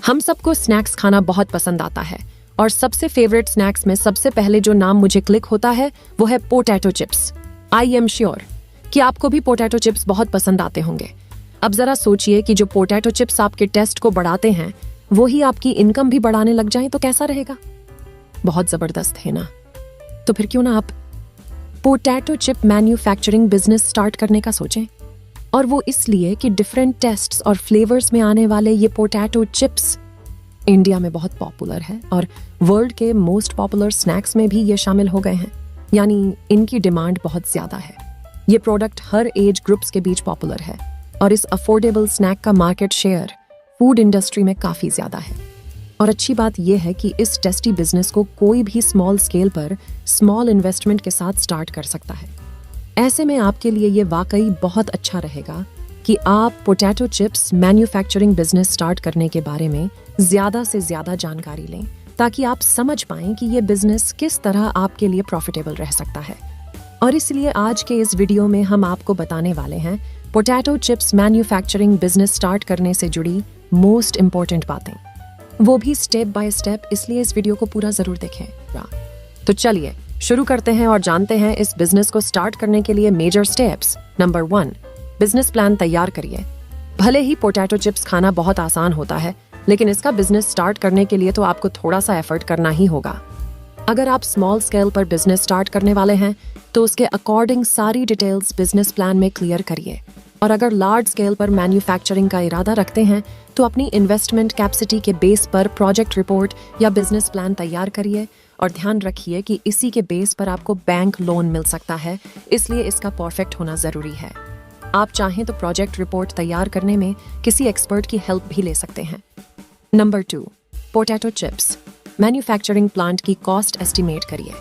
हम सबको स्नैक्स खाना बहुत पसंद आता है और सबसे फेवरेट स्नैक्स में सबसे पहले जो नाम मुझे क्लिक होता है वो है potato chips. I am sure कि आपको भी पोटैटो चिप्स बहुत पसंद आते होंगे। अब जरा सोचिए कि जो पोटैटो चिप्स आपके टेस्ट को बढ़ाते हैं वो ही आपकी इनकम भी बढ़ाने लग जाएं तो कैसा रहेगा? बहुत जबरदस्त है ना? तो फिर क्यों ना आप potato chip manufacturing business start करने का सोचें। और वो इसलिए कि डिफरेंट टेस्ट्स और फ्लेवर्स में आने वाले ये पोटैटो चिप्स इंडिया में बहुत पॉपुलर है और वर्ल्ड के मोस्ट पॉपुलर स्नैक्स में भी ये शामिल हो गए हैं, यानी इनकी डिमांड बहुत ज्यादा है। ये प्रोडक्ट हर एज ग्रुप्स के बीच पॉपुलर है और इस अफोर्डेबल स्नैक का मार्केट शेयर फूड इंडस्ट्री में काफी ज्यादा है। और अच्छी बात यह है कि इस टेस्टी बिजनेस को कोई भी स्मॉल स्केल पर स्मॉल इन्वेस्टमेंट के साथ स्टार्ट कर सकता है। ऐसे में आपके लिए ये वाकई बहुत अच्छा रहेगा कि आप potato chips manufacturing business start करने के बारे में ज्यादा से ज्यादा जानकारी लें ताकि आप समझ पाएं कि ये बिजनेस किस तरह आपके लिए प्रॉफिटेबल रह सकता है। और इसलिए आज के इस वीडियो में हम आपको बताने वाले हैं potato chips manufacturing business start करने से जुड़ी मोस्ट इंपॉर्टेंट बातें, वो भी स्टेप बाय स्टेप, इसलिए इस वीडियो को पूरा जरूर देखें। तो चलिए शुरू करते हैं और जानते हैं इस बिजनेस को स्टार्ट करने के लिए major steps. Number 1, business plan तैयार करिए। भले ही पोटैटो चिप्स खाना बहुत आसान होता है, लेकिन इसका बिजनेस स्टार्ट करने के लिए तो आपको थोड़ा सा एफर्ट करना ही होगा। अगर आप स्मॉल स्केल पर बिजनेस स्टार्ट करने वाले हैं तो उसके अकॉर्डिंग सारी डिटेल्स बिजनेस प्लान में क्लियर करिए। और अगर लार्ज स्केल पर मैन्युफैक्चरिंग का इरादा रखते हैं तो अपनी इन्वेस्टमेंट कैपेसिटी के बेस पर प्रोजेक्ट रिपोर्ट या बिजनेस प्लान तैयार करिए। और ध्यान रखिए कि इसी के बेस पर आपको बैंक लोन मिल सकता है, इसलिए इसका परफेक्ट होना जरूरी है। आप चाहें तो प्रोजेक्ट रिपोर्ट तैयार करने में किसी एक्सपर्ट की हेल्प भी ले सकते हैं। Number 2, potato chips manufacturing plant की कॉस्ट एस्टिमेट करिए।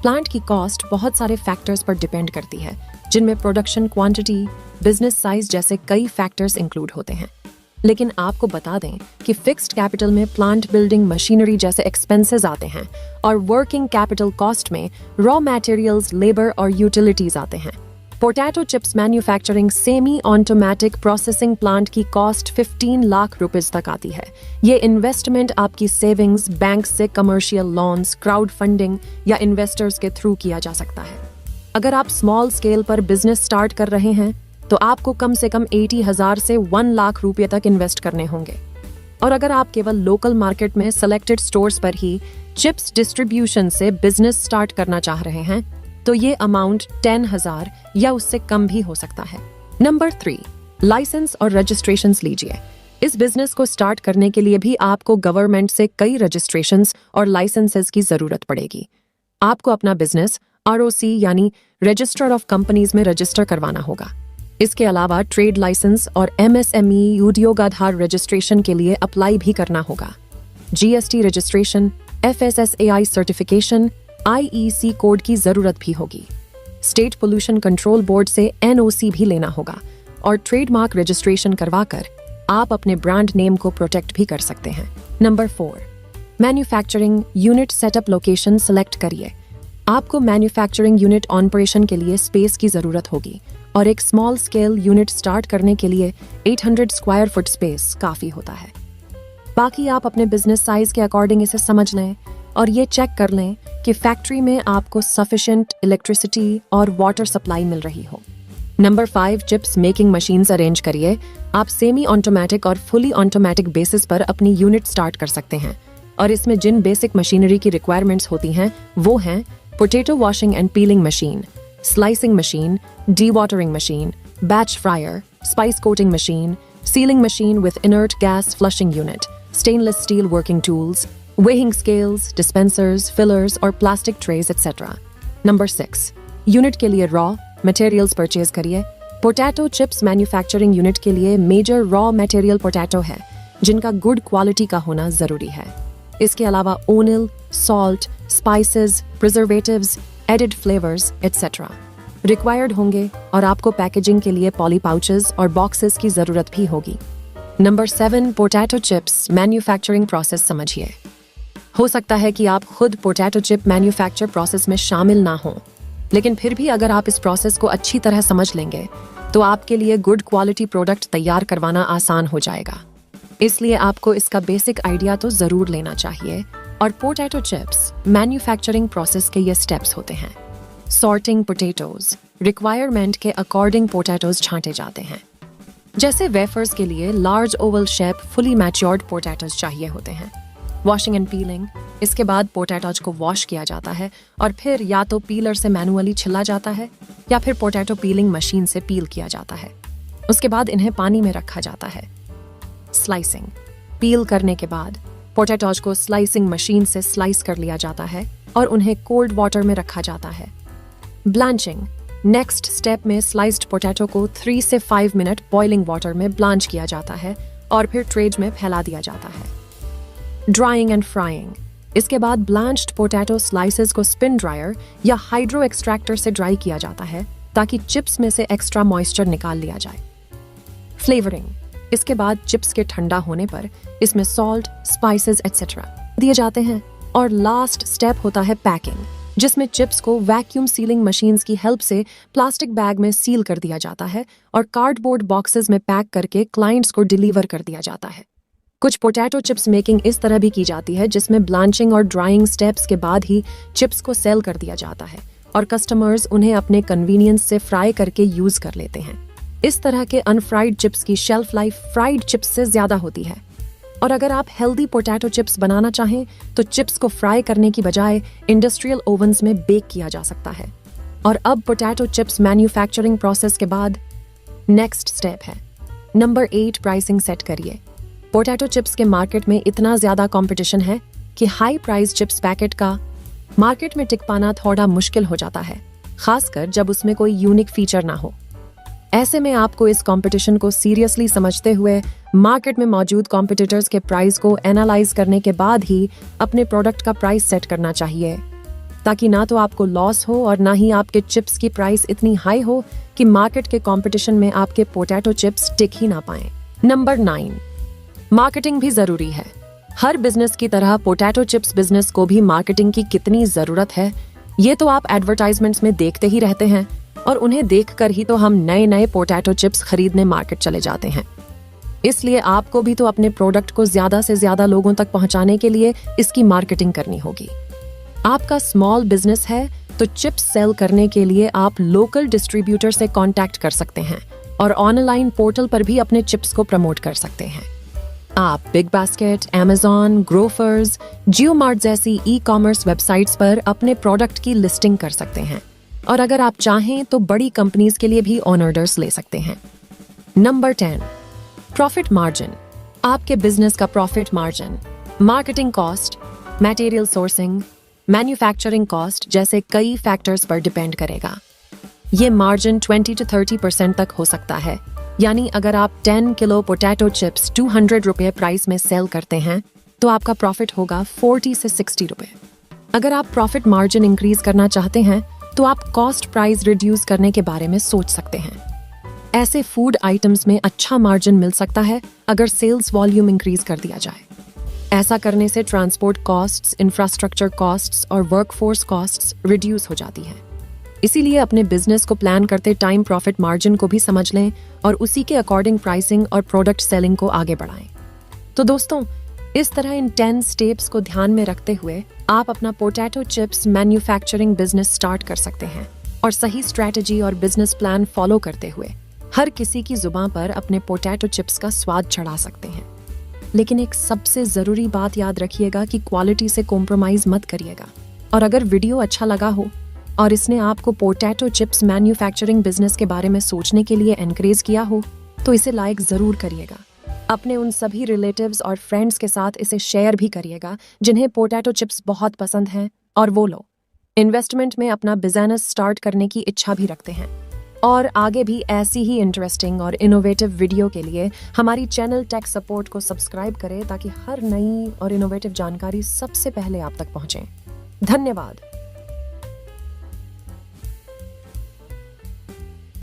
प्लांट की कॉस्ट बहुत सारे फैक्टर्स पर डिपेंड करती है, जिनमें प्रोडक्शन क्वांटिटी, बिजनेस साइज जैसे कई फैक्टर्स इंक्लूड होते हैं। लेकिन आपको बता दें कि फिक्स्ड कैपिटल में प्लांट बिल्डिंग मशीनरी जैसे एक्सपेंसेस आते हैं और वर्किंग कैपिटल कॉस्ट में रॉ मटेरियल्स, लेबर और यूटिलिटीज आते हैं। Potato chips manufacturing semi automatic processing plant की कॉस्ट 15 लाख रुपीस तक आती है। ये इन्वेस्टमेंट आपकी सेविंग्स, बैंक से कमर्शियल लोन्स, क्राउड फंडिंग या इन्वेस्टर्स के थ्रू किया जा सकता है। अगर आप स्मॉल स्केल पर बिजनेस स्टार्ट कर रहे हैं तो आपको कम से कम 80,000 से 1 लाख रुपए तक इन्वेस्ट करने होंगे। और अगर आप केवल लोकल मार्केट में सेलेक्टेड स्टोर्स पर ही चिप्स डिस्ट्रीब्यूशन से बिजनेस स्टार्ट करना चाह रहे हैं तो ये अमाउंट 10,000 या उससे कम भी हो सकता है। नंबर 3, लाइसेंस और रजिस्ट्रेशंस लीजिए। इस बिजनेस को स्टार्ट करने के लिए भी आपको गवर्नमेंट से कई रजिस्ट्रेशंस और लाइसेंसेस की जरूरत पड़ेगी। आपको अपना बिजनेस ROC यानी रजिस्टर ऑफ कंपनीज में रजिस्टर करवाना होगा। इसके अलावा ट्रेड लाइसेंस और MSME उद्योगाधार रजिस्ट्रेशन के लिए अप्लाई भी करना होगा। GST registration, FSSAI certification, IEC code की जरूरत भी होगी। स्टेट पोल्यूशन कंट्रोल बोर्ड से NOC भी लेना होगा और ट्रेडमार्क रजिस्ट्रेशन करवाकर आप अपने ब्रांड नेम को प्रोटेक्ट भी कर सकते हैं। Number 4, manufacturing unit setup location select करिए। आपको मैन्युफैक्चरिंग यूनिट ऑपरेशन के लिए स्पेस की जरूरत होगी और एक स्मॉल स्केल यूनिट स्टार्ट करने के लिए 800 स्क्वायर फुट स्पेस काफी होता है। बाकी आप अपने बिजनेस साइज के अकॉर्डिंग इसे समझ लें और ये चेक कर लें कि फैक्ट्री में आपको सफिशिएंट इलेक्ट्रिसिटी और वाटर सप्लाई मिल रही हो। Number 5, chips making machines arrange करिए। आप सेमी ऑटोमेटिक और फुली ऑटोमेटिक बेसिस पर अपनी यूनिट स्टार्ट कर सकते हैं और इसमें जिन बेसिक मशीनरी की रिक्वायरमेंट्स होती हैं वो हैं potato washing and piling machine, slicing machine, dewatering machine, batch fryer, spice coating machine, sealing machine with inert gas flushing unit, stainless steel working tools, weighing scales, dispensers, fillers और plastic trays etc. Number 6, unit के लिए raw materials purchase करिए। Potato chips manufacturing unit के लिए major raw material potato है, जिनका good quality का होना जरूरी है। इसके अलावा O'Neill, salt, spices, preservatives, added flavours etc. Required होंगे और आपको पैकेजिंग के लिए पॉली पाउचेस और बॉक्सेस की जरूरत भी होगी। Number 7, potato chips manufacturing process समझिए। हो सकता है कि आप खुद पोटैटो चिप मैन्युफैक्चर प्रोसेस में शामिल ना हो, लेकिन फिर भी अगर आप इस प्रोसेस को अच्छी तरह समझ लेंगे तो आपके लिए गुड क्वालिटी प्रोडक्ट तैयार करवाना आसान हो जाएगा। इसलिए आपको इसका बेसिक आइडिया तो जरूर लेना चाहिए। और पोटैटो चिप्स मैन्युफैक्चरिंग प्रोसेस के ये स्टेप्स होते हैं। सॉर्टिंग पोटैटोज, रिक्वायरमेंट के अकॉर्डिंग पोटैटोज छांटे जाते हैं। जैसे वेफर्स के लिए large Oval shape fully matured potatoes चाहिए होते हैं। वॉशिंग एंड पीलिंग, इसके बाद पोटैटोज को वॉश किया जाता है और फिर या तो पीलर से मैनुअली छिला जाता है या फिर पोटैटो पीलिंग मशीन से पील किया जाता है। उसके बाद इन्हें पानी में रखा जाता है। स्लाइसिंग, पील करने के बाद पोटैटोज को स्लाइसिंग मशीन से स्लाइस कर लिया जाता है और उन्हें कोल्ड वाटर में रखा जाता है। ब्लांचिंग, नेक्स्ट स्टेप में स्लाइस्ड पोटैटो को 3 से 5 मिनट बॉइलिंग वाटर में ब्लांच किया जाता है और फिर ट्रेज में फैला दिया जाता है। ड्राइंग एंड फ्राइंग, इसके बाद ब्लांच्ड पोटैटो स्लाइसेस को स्पिन ड्रायर या हाइड्रो एक्सट्रैक्टर से ड्राई किया जाता है ताकि चिप्स में से एक्स्ट्रा मॉइस्चर निकाल लिया जाए। फ्लेवरिंग, इसके बाद चिप्स के ठंडा होने पर इसमें सॉल्ट, स्पाइसेस एक्सेट्रा दिए जाते हैं। और लास्ट स्टेप होता है पैकिंग, जिसमें चिप्स को वैक्यूम सीलिंग मशीन्स की हेल्प से प्लास्टिक बैग में सील कर दिया जाता है और कार्डबोर्ड बॉक्सेस में पैक करके क्लाइंट्स को डिलीवर कर दिया जाता है। कुछ पोटैटो चिप्स मेकिंग इस तरह भी की जाती है जिसमें ब्लांचिंग और ड्राइंग स्टेप्स के बाद ही चिप्स को सेल कर दिया जाता है और कस्टमर्स उन्हें अपने कन्वीनियंस से फ्राई करके यूज कर लेते हैं। इस तरह के अनफ्राइड चिप्स की शेल्फ लाइफ फ्राइड चिप्स से ज्यादा होती है। और अगर आप हेल्दी पोटैटो चिप्स बनाना चाहें तो चिप्स को फ्राई करने की बजाय इंडस्ट्रियल ओवन्स में बेक किया जा सकता है। और अब पोटैटो चिप्स मैन्युफैक्चरिंग प्रोसेस के बाद नेक्स्ट स्टेप है नंबर 8, प्राइसिंग सेट करिए। पोटैटो चिप्स के मार्केट में इतना ज्यादा कंपटीशन है कि हाई प्राइस चिप्स पैकेट का मार्केट में टिक पाना थोड़ा मुश्किल हो जाता है, खासकर जब उसमें कोई यूनिक फीचर ना हो। ऐसे में आपको इस कंपटीशन को सीरियसली समझते हुए मार्केट में मौजूद कॉम्पिटिटर्स के प्राइस को एनालाइज करने के बाद ही अपने प्रोडक्ट का प्राइस सेट करना चाहिए, ताकि ना तो आपको लॉस हो और ना ही आपके चिप्स की प्राइस इतनी हाई हो कि मार्केट के कंपटीशन में आपके पोटैटो चिप्स टिक ही ना पाएं। नंबर 9, मार्केटिंग भी जरूरी है। हर बिजनेस की तरह पोटैटो चिप्स बिजनेस को भी मार्केटिंग की कितनी जरूरत है, ये तो आप एडवर्टाइजमेंट्स में देखते ही रहते हैं और उन्हें देखकर ही तो हम नए नए पोटैटो चिप्स खरीदने मार्केट चले जाते हैं। इसलिए आपको भी तो अपने प्रोडक्ट को ज्यादा से ज्यादा लोगों तक पहुंचाने के लिए इसकी मार्केटिंग करनी होगी। आपका स्मॉल बिजनेस है तो चिप्स सेल करने के लिए आप लोकल डिस्ट्रीब्यूटर से कांटेक्ट कर सकते हैं और ऑनलाइन पोर्टल पर भी अपने चिप्स को प्रमोट कर सकते हैं। आप big basket, Amazon, Grofers, JioMart जैसी ई-कॉमर्स वेबसाइट्स पर अपने प्रोडक्ट की लिस्टिंग कर सकते हैं और अगर आप चाहें तो बड़ी कंपनीज के लिए भी ऑन ऑर्डर्स ले सकते हैं। Number 10, profit margin. आपके बिजनेस का profit margin marketing cost, material sourcing, manufacturing cost जैसे कई फैक्टर्स पर डिपेंड करेगा। ये मार्जिन 20 to 30% तक हो सकता है। यानी अगर आप 10 किलो पोटैटो चिप्स 200 रुपये प्राइस में सेल करते हैं तो आपका प्रॉफिट होगा 40 से 60 रुपये। अगर आप प्रॉफिट मार्जिन इंक्रीज करना चाहते हैं तो आप कॉस्ट प्राइस रिड्यूस करने के बारे में सोच सकते हैं। ऐसे फूड आइटम्स में अच्छा मार्जिन मिल सकता है अगर सेल्स वॉल्यूम इंक्रीज कर दिया जाए। ऐसा करने से ट्रांसपोर्ट कॉस्ट्स, इंफ्रास्ट्रक्चर कॉस्ट्स और वर्कफोर्स कॉस्ट्स रिड्यूस हो जाती हैं। इसीलिए अपने बिजनेस को प्लान करते टाइम प्रॉफिट मार्जिन को भी समझ लें और उसी के अकॉर्डिंग प्राइसिंग और प्रोडक्ट सेलिंग को आगे बढ़ाएं। तो दोस्तों, इस तरह इन 10 स्टेप्स को ध्यान में रखते हुए आप अपना potato chips manufacturing business start कर सकते हैं और सही स्ट्रैटेजी और बिजनेस प्लान फॉलो करते हुए हर किसी की जुबान पर अपने पोटैटो चिप्स का स्वाद चढ़ा सकते हैं। लेकिन एक सबसे जरूरी बात याद रखिएगा कि क्वालिटी से कॉम्प्रोमाइज मत करिएगा। और अगर वीडियो अच्छा लगा हो और इसने आपको पोटैटो चिप्स मैन्युफैक्चरिंग बिजनेस के बारे में सोचने के लिए एनकरेज किया हो तो इसे लाइक जरूर करिएगा। अपने उन सभी रिलेटिव्स और फ्रेंड्स के साथ इसे शेयर भी करिएगा जिन्हें पोटैटो चिप्स बहुत पसंद हैं और वो लोग इन्वेस्टमेंट में अपना बिजनेस स्टार्ट करने की इच्छा भी रखते हैं। और आगे भी ऐसी ही इंटरेस्टिंग और इनोवेटिव वीडियो के लिए हमारी चैनल टेक सपोर्ट को सब्सक्राइब करें ताकि हर नई और इनोवेटिव जानकारी सबसे पहले आप तक पहुंचे। धन्यवाद।